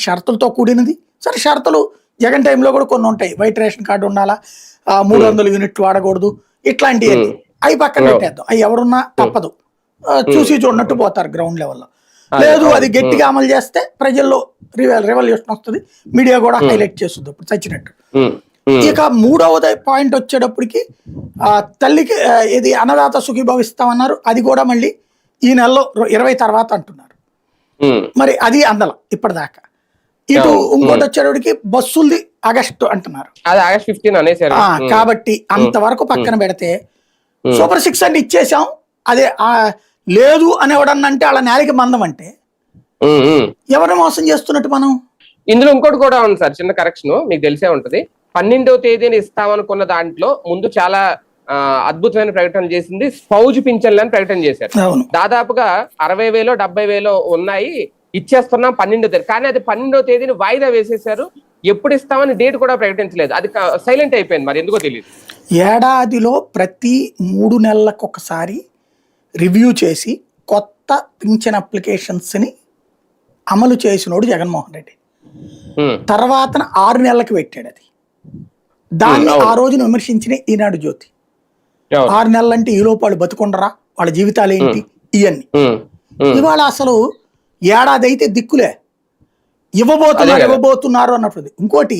షరతులతో కూడినది. సరే షరతులు జగన్ టైంలో కూడా కొన్ని ఉంటాయి. వైట్ రేషన్ కార్డు ఉండాలా, 300 యూనిట్లు వాడకూడదు, ఇట్లాంటివన్నీ అవి పక్కన పెట్టేద్దాం. అవి ఎవరున్నా తప్పదు, చూసి చూడనట్టు పోతారు గ్రౌండ్ లెవెల్లో. లేదు అది గట్టిగా అమలు చేస్తే ప్రజల్లో రెవల్యూషన్ వస్తుంది, మీడియా కూడా హైలైట్ చేస్తుంది ఇప్పుడు చచ్చినట్టు. ఇక మూడవది పాయింట్ వచ్చేటప్పటికి తల్లికి ఇది అన్నదాత సుఖీభవిస్తామన్నారు, అది కూడా మళ్ళీ ఈ నెలలో 20 తర్వాత అంటున్నారు. మరి అది అందలం ఇప్పటిదాకా. ఇటు ఇంకోటి వచ్చేటప్పటికి బస్సులది ఆగస్టు అంటున్నారు. కాబట్టి అంతవరకు పక్కన పెడితే సూపర్ 6 అంటే ఇచ్చేసాం, అదే లేదు అని ఎవడన్నంటే వాళ్ళ నేలకి మందం అంటే ఎవరిని మోసం చేస్తున్నట్టు మనం. ఇందులో ఇంకోటి కూడా ఉంది సార్, చిన్న కరెక్షన్, మీకు తెలిసే ఉంటది. 12వ తేదీని ఇస్తామనుకున్న దాంట్లో ముందు చాలా అద్భుతమైన ప్రకటన చేసింది, ఫౌజ్ పింఛన్లని ప్రకటన చేశారు. దాదాపుగా 60,000 70,000 ఉన్నాయి, ఇచ్చేస్తున్నాం 12వ తేదీ. కానీ అది 12వ తేదీని వాయిదా వేసేసారు, ఎప్పుడు ఇస్తామని డేట్ కూడా ప్రకటించలేదు. అది సైలెంట్ అయిపోయింది, మరి ఎందుకో తెలియదు. ఏడాదిలో ప్రతి 3 నెలలకు ఒకసారి రివ్యూ చేసి కొత్త పింఛన్ అప్లికేషన్స్ ని అమలు చేసినోడు జగన్మోహన్ రెడ్డి. తర్వాత 6 నెలలకు పెట్టాడు అది. దాన్ని ఆ రోజున విమర్శించిన ఈనాడు జ్యోతి. 6 నెలలంటే ఈ లోపు వాళ్ళు బతుకుండరా, వాళ్ళ జీవితాలు ఏంటి ఇవన్నీ. ఇవాళ అసలు ఏడాది అయితే దిక్కులే, ఇవ్వబోతున్నారు అన్నప్పుడు. ఇంకోటి